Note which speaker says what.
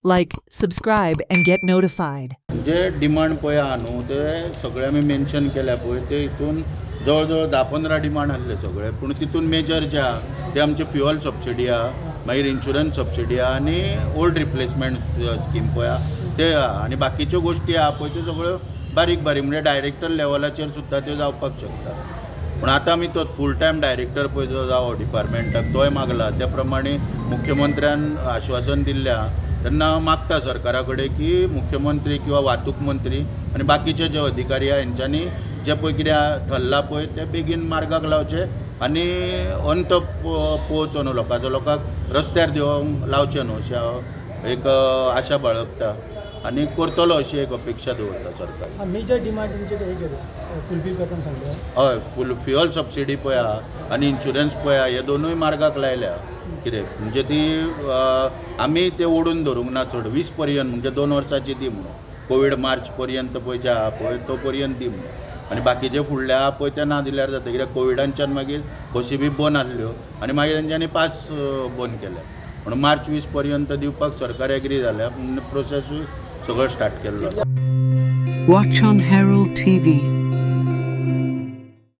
Speaker 1: Like, subscribe, and get notified.
Speaker 2: जे demand पळय आहा न्हू ते सगळे आमी मेन्शन केल्या पळय ते हितून जवळ जवळ 10-15 डिमांड आसले सगळे, पूण तितून मेजर जे आहा ते आमचे फ्युअल सबसिडी आहा, मागीर इन्शुरन्स सबसिडी आहा आनी ओल्ड रिप्लेसमेंट स्कीम पळय आहा ते आहा, आनी बाकीच्यो गोश्टी आहा पळय त्यो सगळ्यो बारीक बारीक म्हणजे डायरेक्टर लेवलाचेर सुद्दां त्यो जावपाक शकता. पण आतां आमी तो फूल टायम डायरेक्टर पळय जो जावो डिपार्टमेंटाक तोय मागला, त्या प्रमाणे मुख्यमंत्र्यान आश्वासन दिल्ल्या तेन्ना मागता सरकारा कडेन की मुख्यमंत्री किंवा वाहतूक मंत्री आनी बाकीचे जे अधिकारी आहा हेंच्यांनी जे पळय कितें थरला पळय ते बेगीन मार्गाक लावचे आनी अंत पोवचो न्हू लोकांक रस्त्यार देवंक लावचे न्हू अशें हांव एक आशा बाळगता आनी करतलो अशी एक अपेक्षा दवरता सरकार.
Speaker 3: मेजर डिमांड तुमचे फुलफील करता सांगले
Speaker 2: हय फ्युअल सबसिडी पळय आहा आनी इन्शुरन्स पळय आहा हे दोनूय मार्गाक लायल्या. कितें म्हणजे ती आमी ते ओडून धरूंक ना चड 20 पर्यंत म्हणजे 2 वर्सांची दी म्हणून कोवीड मार्च पर्यंत पळय जे आहा पळय तो पर्यंत दी म्हणून आनी बाकीचे फुडले आहा पळय ते ना दिल्यार जाता कित्याक कोविडांच्यान मागीर बसी बी बंद आसल्यो आनी मागीर तेंच्यांनी पास बंद केले म्हणून मार्च 20 पर्यंत दिवपाक सरकार एग्री जाल्या प्रोसेसूय सगळो स्टार्ट केल्लो.
Speaker 1: Watch on Herald TV.